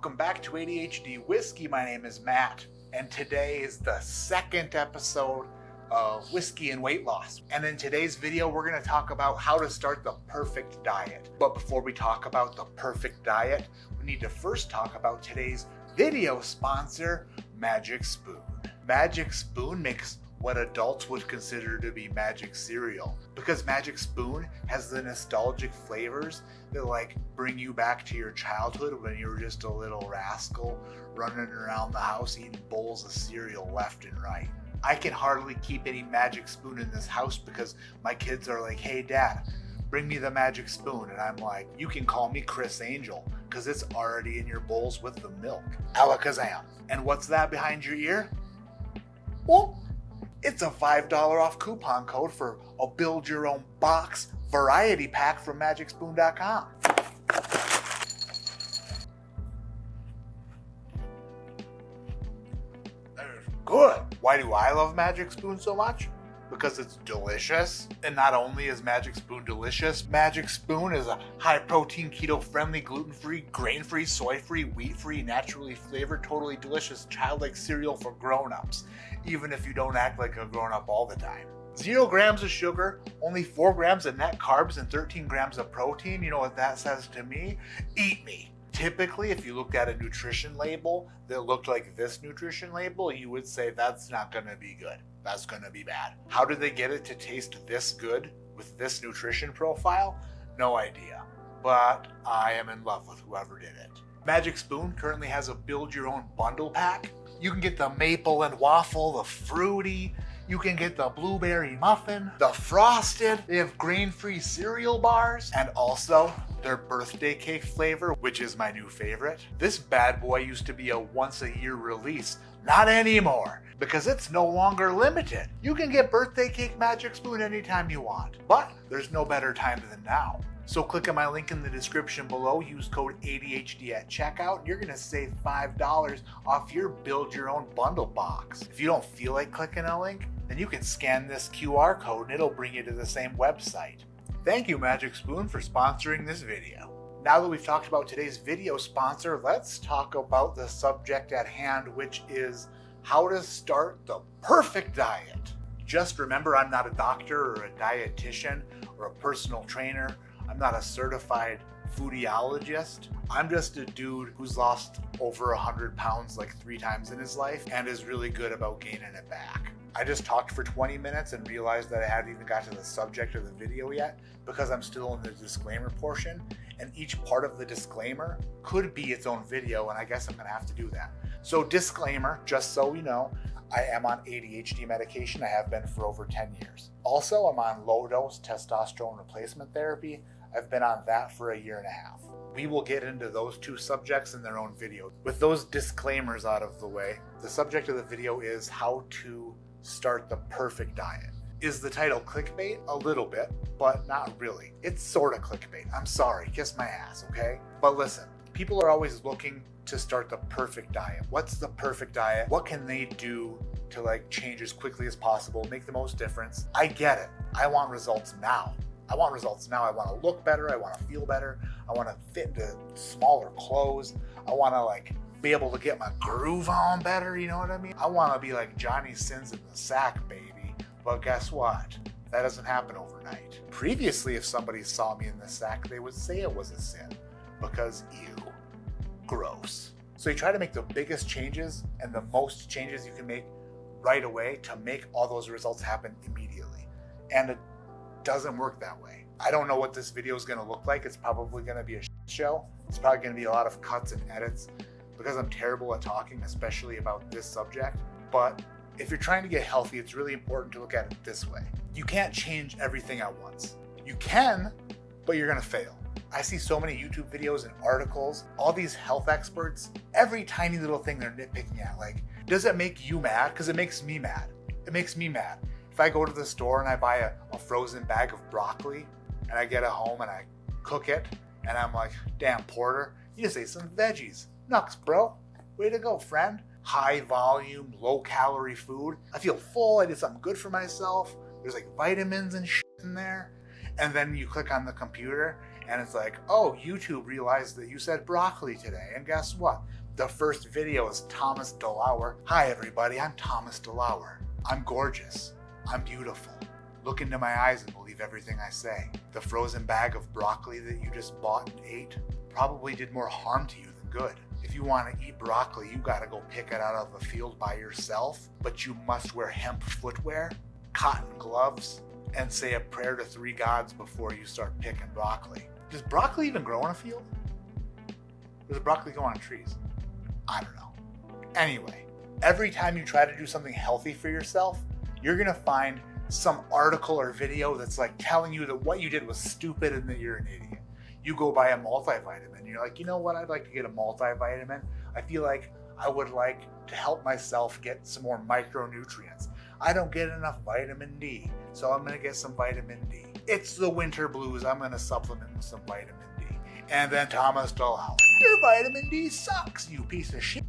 welcome back to ADHD Whiskey. My name is Matt, and today is the second episode of Whiskey and Weight Loss. And in today's video, we're going to talk about how to start the perfect diet. But before we talk about the perfect diet, we need to first talk about today's video sponsor, Magic Spoon. Magic Spoon makes what adults would consider to be magic cereal, because Magic Spoon has the nostalgic flavors that bring you back to your childhood when you were just a little rascal running around the house eating bowls of cereal left and right. I can hardly keep any Magic Spoon in this house because my kids are like, "Hey Dad, bring me the Magic Spoon," and I'm like, "You can call me Chris Angel because it's already in your bowls with the milk." Alakazam. And what's that behind your ear? Well, it's a $5 off coupon code for a build your own box variety pack from magicspoon.com. Good. Why do I love Magic Spoon so much? Because it's delicious. And not only is Magic Spoon delicious, Magic Spoon is a high protein, keto friendly, gluten free, grain free, soy free, wheat free, naturally flavored, totally delicious, childlike cereal for grown ups, even if you don't act like a grown up all the time. 0 grams of sugar, only 4 grams of net carbs, and 13 grams of protein. You know what that says to me? Eat me. Typically, if you looked at a nutrition label that looked like this nutrition label, you would say that's not going to be good. That's going to be bad. How did they get it to taste this good with this nutrition profile? No idea. But I am in love with whoever did it. Magic Spoon currently has a build your own bundle pack. You can get the maple and waffle, the fruity. You can get the blueberry muffin, the frosted. They have grain-free cereal bars, and also their birthday cake flavor, which is my new favorite. This bad boy used to be a once-a-year release. Not anymore, because it's no longer limited. You can get birthday cake Magic Spoon anytime you want, but there's no better time than now. So click on my link in the description below, use code ADHD at checkout, and you're gonna save $5 off your build your own bundle box. If you don't feel like clicking a link, then you can scan this QR code and it'll bring you to the same website. Thank you, Magic Spoon, for sponsoring this video. Now that we've talked about today's video sponsor, let's talk about the subject at hand, which is how to start the perfect diet. Just remember, I'm not a doctor or a dietitian or a personal trainer. I'm not a certified foodiologist. I'm just a dude who's lost over 100 pounds 3 times in his life and is really good about gaining it back. I just talked for 20 minutes and realized that I hadn't even got to the subject of the video yet because I'm still in the disclaimer portion, and each part of the disclaimer could be its own video, and I guess I'm gonna have to do that. So disclaimer, just so you know, I am on ADHD medication. I have been for over 10 years. Also, I'm on low-dose testosterone replacement therapy. I've been on that for 1.5 years. We will get into those 2 subjects in their own video. With those disclaimers out of the way, the subject of the video is how to start the perfect diet. Is the title clickbait? A little bit, but not really. It's sort of clickbait. I'm sorry, kiss my ass, okay? But listen, people are always looking to start the perfect diet. What's the perfect diet? What can they do to change as quickly as possible, make the most difference? I get it. I want results now. I want to look better. I want to feel better. I want to fit into smaller clothes. I want to be able to get my groove on better. You know what I mean? I want to be like Johnny Sins in the Sack, baby. But guess what? That doesn't happen overnight. Previously, if somebody saw me in the sack, they would say it was a sin because ew, gross. So you try to make the biggest changes and the most changes you can make right away to make all those results happen immediately. And it doesn't work that way. I don't know what this video is going to look like. It's probably going to be a shit show. It's probably going to be a lot of cuts and edits because I'm terrible at talking, especially about this subject. But if you're trying to get healthy, it's really important to look at it this way. You can't change everything at once. You can, but you're going to fail. I see so many YouTube videos and articles, all these health experts, every tiny little thing they're nitpicking at. Does it make you mad? Because it makes me mad. It makes me mad. If I go to the store and I buy a frozen bag of broccoli and I get it home and I cook it and I'm like, damn, Porter, you just ate some veggies. Nuts, bro. Way to go, friend. High volume, low calorie food. I feel full. I did something good for myself. There's vitamins and shit in there. And then you click on the computer And it's like, oh, YouTube realized that you said broccoli today. And guess what? The first video is Thomas DeLauer. Hi everybody, I'm Thomas DeLauer. I'm gorgeous. I'm beautiful. Look into my eyes and believe everything I say. The frozen bag of broccoli that you just bought and ate probably did more harm to you than good. If you want to eat broccoli, you gotta go pick it out of a field by yourself, but you must wear hemp footwear, cotton gloves, and say a prayer to 3 gods before you start picking broccoli. Does broccoli even grow in a field? Or does broccoli go on trees? I don't know. Anyway, every time you try to do something healthy for yourself, you're gonna find some article or video that's like telling you that what you did was stupid and that you're an idiot. You go buy a multivitamin, you're like, you know what, I'd like to get a multivitamin. I feel like I would like to help myself get some more micronutrients. I don't get enough vitamin D, so I'm gonna get some vitamin D. It's the winter blues, I'm gonna supplement with some vitamin D. And then Thomas DeLauer, your vitamin D sucks, you piece of shit.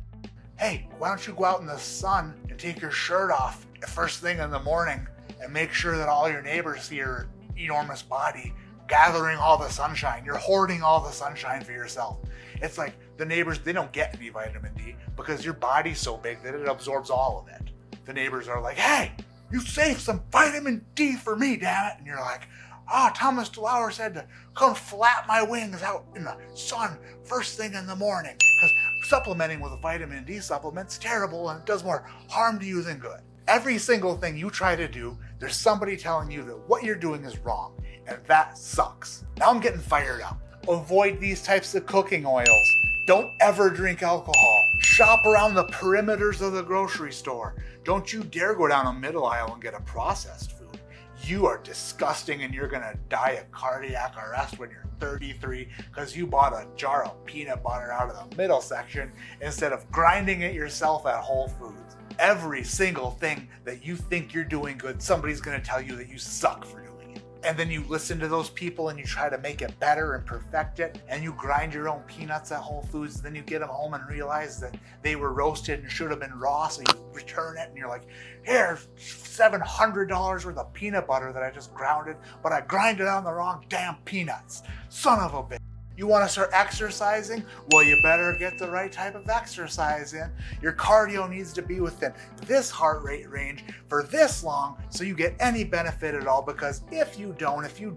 Hey, why don't you go out in the sun and take your shirt off first thing in the morning and make sure that all your neighbors see your enormous body gathering all the sunshine. You're hoarding all the sunshine for yourself. It's like the neighbors, they don't get any vitamin D because your body's so big that it absorbs all of it. The neighbors are like, hey, you saved some vitamin D for me, damn it. And you're like, oh, Thomas DeLauer said to come flap my wings out in the sun first thing in the morning because supplementing with a vitamin D supplement's terrible and it does more harm to you than good. Every single thing you try to do, there's somebody telling you that what you're doing is wrong, and that sucks. Now I'm getting fired up. Avoid these types of cooking oils. Don't ever drink alcohol. Shop around the perimeters of the grocery store. Don't you dare go down a middle aisle and get a processed food. You are disgusting and you're gonna die of cardiac arrest when you're 33 because you bought a jar of peanut butter out of the middle section instead of grinding it yourself at Whole Foods. Every single thing that you think you're doing good, somebody's gonna tell you that you suck for doing it. And then you listen to those people and you try to make it better and perfect it, and you grind your own peanuts at Whole Foods, and then you get them home and realize that they were roasted and should have been raw, so you return it and you're like, here's $700 worth of peanut butter that I just grounded, but I grinded on the wrong damn peanuts. Son of a bitch. You want to start exercising? Well, you better get the right type of exercise in. Your cardio needs to be within this heart rate range for this long so you get any benefit at all, because if you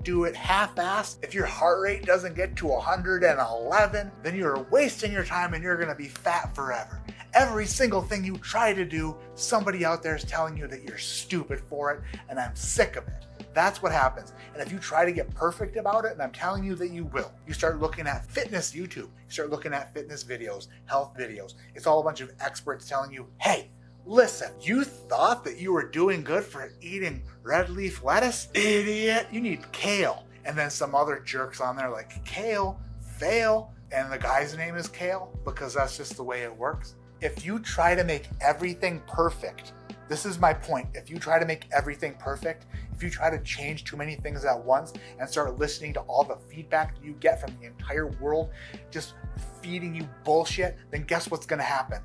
do it half-assed, if your heart rate doesn't get to 111, then you're wasting your time and you're going to be fat forever. Every single thing you try to do, somebody out there is telling you that you're stupid for it, and I'm sick of it. That's what happens. And if you try to get perfect about it, and I'm telling you that you will, you start looking at fitness YouTube, you start looking at fitness videos, health videos. It's all a bunch of experts telling you, hey, listen, you thought that you were doing good for eating red leaf lettuce? Idiot, you need kale. And then some other jerks on there like, kale, fail. And the guy's name is Kale because that's just the way it works. If you try to make everything perfect, this is my point. If you try to make everything perfect, if you try to change too many things at once and start listening to all the feedback you get from the entire world, just feeding you bullshit, then guess what's gonna happen?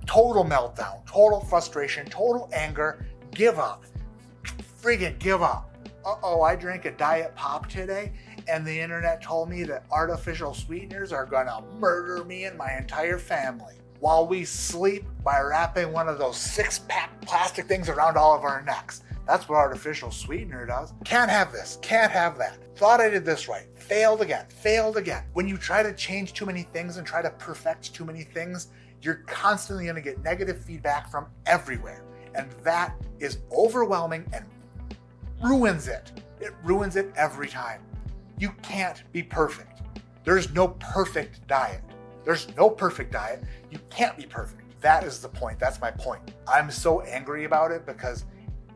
Total meltdown, total frustration, total anger, give up. Friggin' give up. Uh-oh, I drank a diet pop today and the internet told me that artificial sweeteners are gonna murder me and my entire family while we sleep by wrapping one of those 6-pack plastic things around all of our necks. That's what artificial sweetener does. Can't have this, can't have that. Thought I did this right, failed again, failed again. When you try to change too many things and try to perfect too many things, you're constantly gonna get negative feedback from everywhere. And that is overwhelming and ruins it. It ruins it every time. You can't be perfect. There's no perfect diet. There's no perfect diet. You can't be perfect. That is the point. That's my point. I'm so angry about it because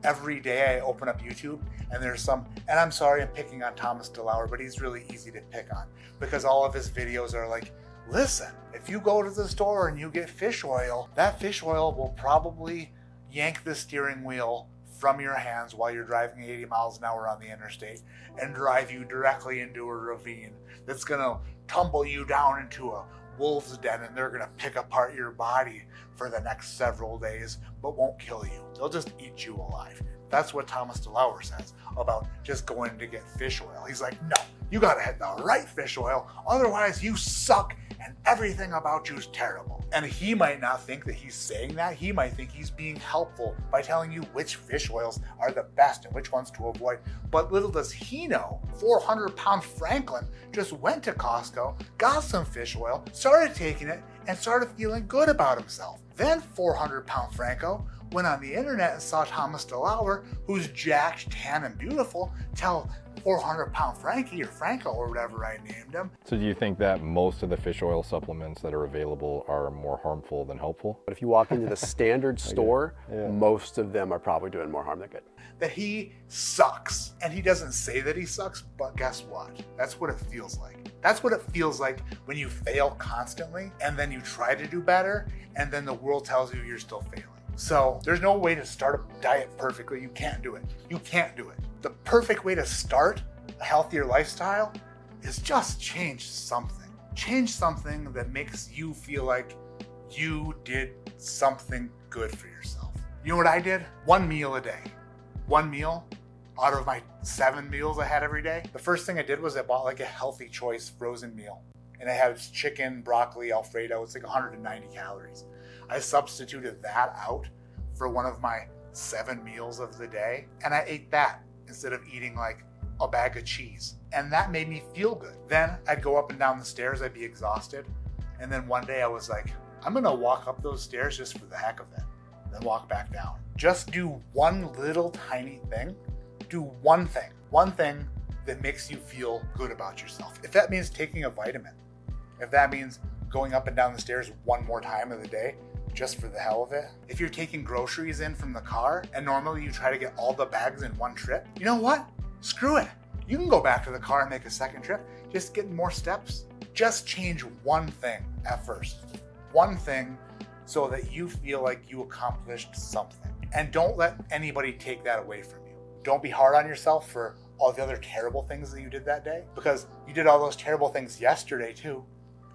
every day I open up YouTube and there's some, and I'm sorry I'm picking on Thomas DeLauer, but he's really easy to pick on because all of his videos are like, listen, if you go to the store and you get fish oil, that fish oil will probably yank the steering wheel from your hands while you're driving 80 miles an hour on the interstate and drive you directly into a ravine that's gonna tumble you down into a wolf's den, and they're gonna pick apart your body for the next several days, but won't kill you. They'll just eat you alive. That's what Thomas DeLauer says about just going to get fish oil. He's like, no, You gotta hit the right fish oil, otherwise you suck and everything about you's terrible. And he might not think that he's saying that. He might think he's being helpful by telling you which fish oils are the best and which ones to avoid. But little does he know, 400-pound Franklin just went to Costco, got some fish oil, started taking it, and started feeling good about himself. Then 400-pound Franco went on the internet and saw Thomas DeLauer, who's jacked, tan, and beautiful, tell 400-pound Frankie or Franco or whatever I named him. So do you think that most of the fish oil supplements that are available are more harmful than helpful? But if you walk into the standard store, most of them are probably doing more harm than good. That he sucks. And he doesn't say that he sucks, but guess what? That's what it feels like. That's what it feels like when you fail constantly and then you try to do better and then the world tells you you're still failing. So there's no way to start a diet perfectly. You can't do it. You can't do it. The perfect way to start a healthier lifestyle is just change something. Change something that makes you feel like you did something good for yourself. You know what I did? 1 meal a day. 1 meal out of my 7 meals I had every day. The first thing I did was I bought like a Healthy Choice frozen meal. And it had chicken, broccoli, Alfredo. It's like 190 calories. I substituted that out for one of my 7 meals of the day. And I ate that instead of eating like a bag of cheese. And that made me feel good. Then I'd go up and down the stairs, I'd be exhausted. And then one day I was like, I'm gonna walk up those stairs just for the heck of it. Then walk back down. Just do one little tiny thing. Do one thing that makes you feel good about yourself. If that means taking a vitamin, if that means going up and down the stairs one more time of the day, just for the hell of it. If you're taking groceries in from the car and normally you try to get all the bags in one trip, you know what? Screw it. You can go back to the car and make a second trip. Just get more steps. Just change one thing at first. One thing so that you feel like you accomplished something. And don't let anybody take that away from you. Don't be hard on yourself for all the other terrible things that you did that day, because you did all those terrible things yesterday too.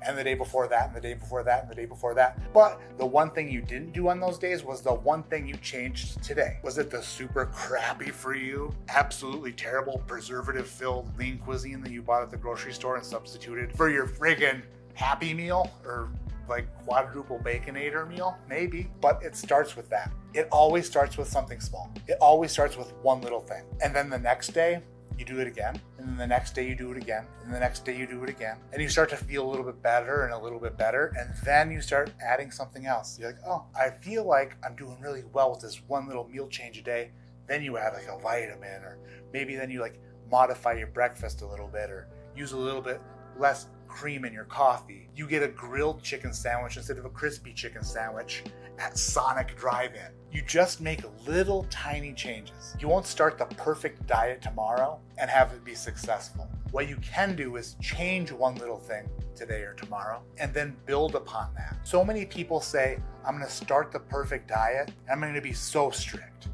And the day before that, and the day before that, and the day before that. But the one thing you didn't do on those days was the one thing you changed today. Was it the super crappy for you, absolutely terrible, preservative-filled lean cuisine that you bought at the grocery store and substituted for your friggin' Happy Meal or like quadruple baconator meal? Maybe. But it starts with that. It always starts with something small. It always starts with one little thing. And then the next day, you do it again, and then the next day you do it again, and the next day you do it again, and you start to feel a little bit better and a little bit better, and then you start adding something else. You're like, oh, I feel like I'm doing really well with this one little meal change a day. Then you add like a vitamin, or maybe then you like modify your breakfast a little bit, or use a little bit less cream in your coffee. You get a grilled chicken sandwich instead of a crispy chicken sandwich at Sonic Drive-In. You just make little tiny changes. You won't start the perfect diet tomorrow and have it be successful. What you can do is change one little thing today or tomorrow and then build upon that. So many people say, I'm gonna start the perfect diet and I'm gonna be so strict.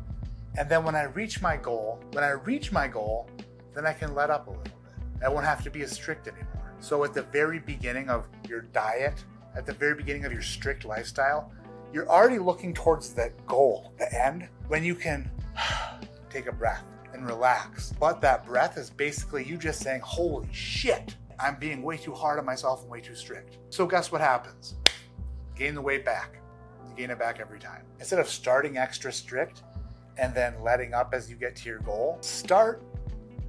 And then when I reach my goal, then I can let up a little bit. I won't have to be as strict anymore. So at the very beginning of your diet, at the very beginning of your strict lifestyle, you're already looking towards that goal, the end, when you can take a breath and relax. But that breath is basically you just saying, holy shit, I'm being way too hard on myself and way too strict. So guess what happens? Gain the weight back. You gain it back every time. Instead of starting extra strict and then letting up as you get to your goal, start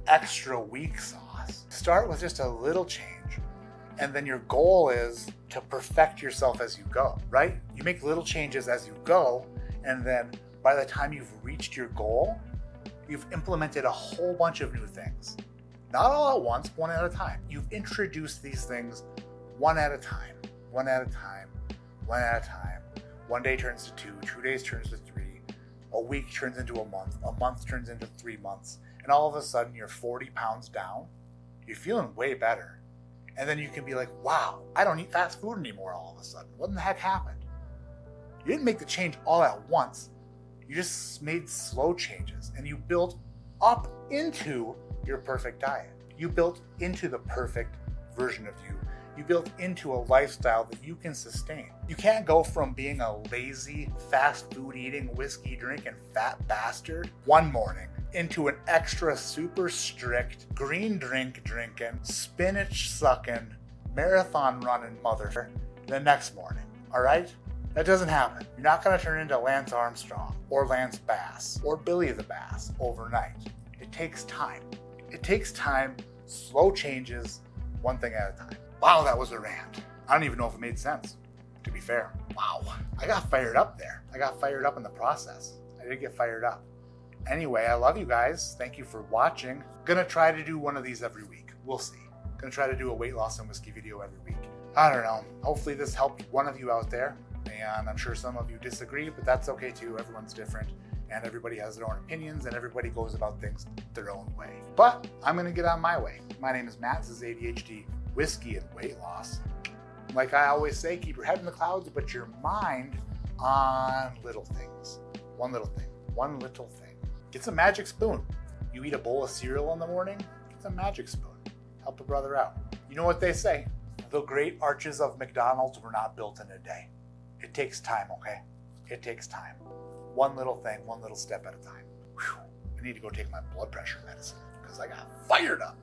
extra weak sauce. Start with just a little change. And then your goal is to perfect yourself as you go, right? You make little changes as you go, and then by the time you've reached your goal, you've implemented a whole bunch of new things. Not all at once, one at a time. You've introduced these things one at a time, one at a time, one at a time. 1 day turns to 2, 2 days turns to 3, a week turns into a month turns into 3 months, and all of a sudden you're 40 pounds down. You're feeling way better. And then you can be like, wow, I don't eat fast food anymore all of a sudden. What in the heck happened? You didn't make the change all at once. You just made slow changes and you built up into your perfect diet. You built into the perfect version of you. You build into a lifestyle that you can sustain. You can't go from being a lazy, fast food eating, whiskey drinking fat bastard one morning into an extra super strict green drink drinking, spinach sucking, marathon running mother the next morning. All right? That doesn't happen. You're not going to turn into Lance Armstrong or Lance Bass or Billy the Bass overnight. It takes time. It takes time, slow changes, one thing at a time. Wow, that was a rant. I don't even know if it made sense, to be fair. Wow, I got fired up there. I got fired up in the process. I did get fired up. Anyway, I love you guys. Thank you for watching. Gonna try to do one of these every week. We'll see. Gonna try to do a weight loss and whiskey video every week. I don't know. Hopefully this helped one of you out there. And I'm sure some of you disagree, but that's okay too. Everyone's different and everybody has their own opinions and everybody goes about things their own way. But I'm gonna get on my way. My name is Matt. This is ADHD Whiskey and Weight Loss. Like I always say, keep your head in the clouds, but your mind on little things. One little thing. One little thing. Get some magic spoon. You eat a bowl of cereal in the morning, get some magic spoon. Help a brother out. You know what they say? The great arches of McDonald's were not built in a day. It takes time, okay? It takes time. One little thing, one little step at a time. Whew. I need to go take my blood pressure medicine because I got fired up.